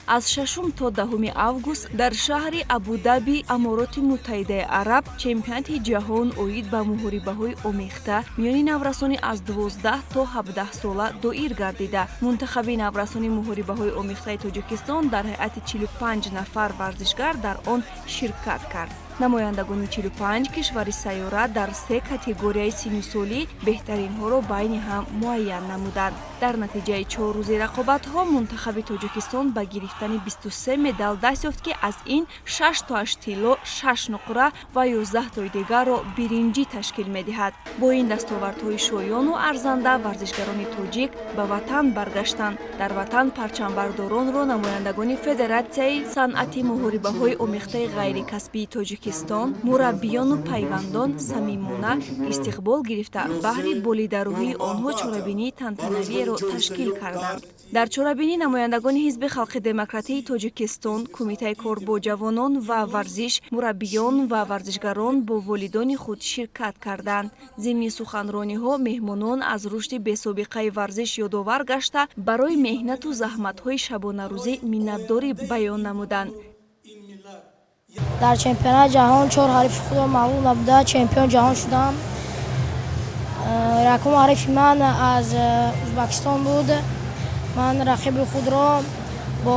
аз 6 то 10 август дар шаҳри Абу-Даби, Амороти Муттаҳидаи Араб чемпионати ҷаҳон оид ба муҳорибаҳои омехта миёни наврасонӣ аз 12 то 17 сола доир гардида, мунтахаби наврасони муҳорибаҳои омехтаи Тоҷикистон дар ҳайати 45 нафар варзишгар дар он ширкат кард. намояндагони 45 кишвари сайёра дар 3 категорияи синнусолӣ беҳтаринҳоро байни ҳам муайян намуданд. дар натиҷаи 4 рӯзи рақобатҳо мунтахаби Тоҷикистон ба гирифтани 23 медал даст ёфт ки аз ин 6 тоаш тилло, 6 нуқра ва 11 тои дигарро биринҷӣ ташкил медиҳад. бо ин дастовардҳои шоёну арзанда варзишгарони тоҷик ба ватан баргаштанд. дар ватан парчамбардоронро намояндагони Федератсияи санъати муҳорибаҳои омехтаи ғайрикасбии Тоҷикистон, мураббиёну пайвандон самимона истиқбол гирифта баҳри болидарӯҳии онҳо чорабинии тантанавиеро ташкил карданд. дар чорабинӣ намояндагони Ҳизби халқи демократии Тоҷикистон, Кумитаи кор бо ҷавонон ва варзиш, мураббиён ва варзишгарон бо волидони худ ширкат карданд. зимни суханрониҳо меҳмонон аз рушди бесобиқаи варзиш ёдовар гашта барои меҳнату заҳматҳои шабонарӯзӣ миннатдорӣ баён намуданд. дар чемпионати ҷаҳон 4 ҳарифи худро мағлуб набуда чемпион ҷаҳон шудам. якум ҳарифи ман аз Ӯзбекистон буд. ман рақиби худро бо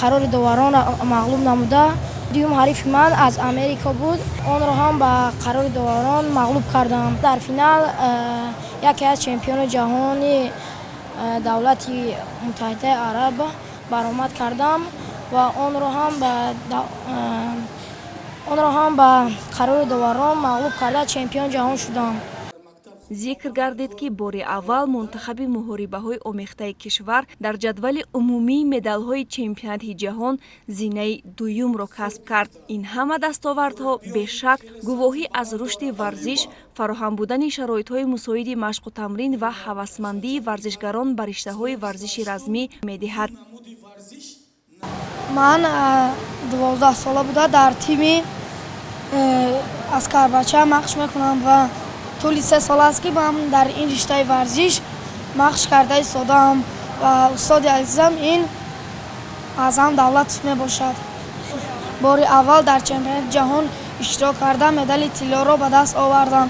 қарори доварон мағлуб намуда. дуюм ҳарифи ман аз Америка буд. онро ҳам ба қарори доварон мағлуб кардам. дар финал яке аз чемпиони ҷаҳони давлати Муттаҳидаи Араб баромад кардам ва онро ҳам ба қарори доварон мағлуб карда чемпион ҷаҳон шудам. зикр гардид ки бори аввал мунтахаби муҳорибаҳои омехтаи кишвар дар ҷадвали умумии медалҳои чемпионати ҷаҳон зинаи дуюмро касб кард. ин ҳама дастовардҳо бешак гувоҳӣ аз рушди варзиш, фароҳам будани шароитҳои мусоиди машқу тамрин ва ҳавасмандии варзишгарон ба риштаҳои варзиши размӣ медиҳад. ман 12 сола буда дар тими аскарбача мақш мекунам ва тӯли 3 сол аст ки ман дар ин риштаи варзиш мақш карда истодаам ва устоди азизам ин Аъзам Давлатов мебошад. бори аввал дар чемпионати ҷаҳон иштирок карда медали тиллоро ба даст овардам.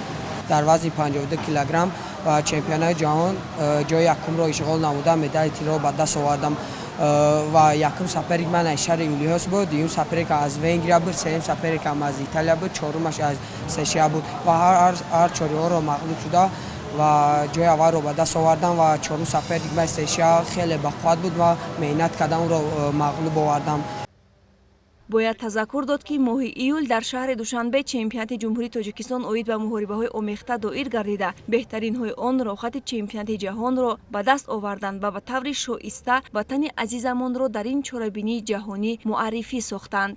дар вазни 52 килограмм ва чемпионати ҷаҳон ҷои якумро ишғол намуда медали тиллоро ба даст овардам. ва якум саперик ман аз шаҳри Юлиос буд, дуюм саперик аз Венгрия буд, сеюм саперикам аз Италия буд, чорумаш аз Сешия буд ва ҳар чориҳоро мағлуб шуда ва ҷои аввалро ба даст овардам ва чорум саперик ба Сешия хеле бақувват буд ва меҳнат кардам онро мағлуб овардам. бояд тазаккур дод ки моҳи июл дар шаҳри Душанбе чемпионати ҷумҳурии Тоҷикистон оид ба муҳорибаҳои омехта доир гардида беҳтаринҳои он рохати чемпионати ҷаҳонро ба даст оварданд ва ба таври шоиста ватани азизамонро дар ин чорабинии ҷаҳонӣ муаррифӣ сохтанд.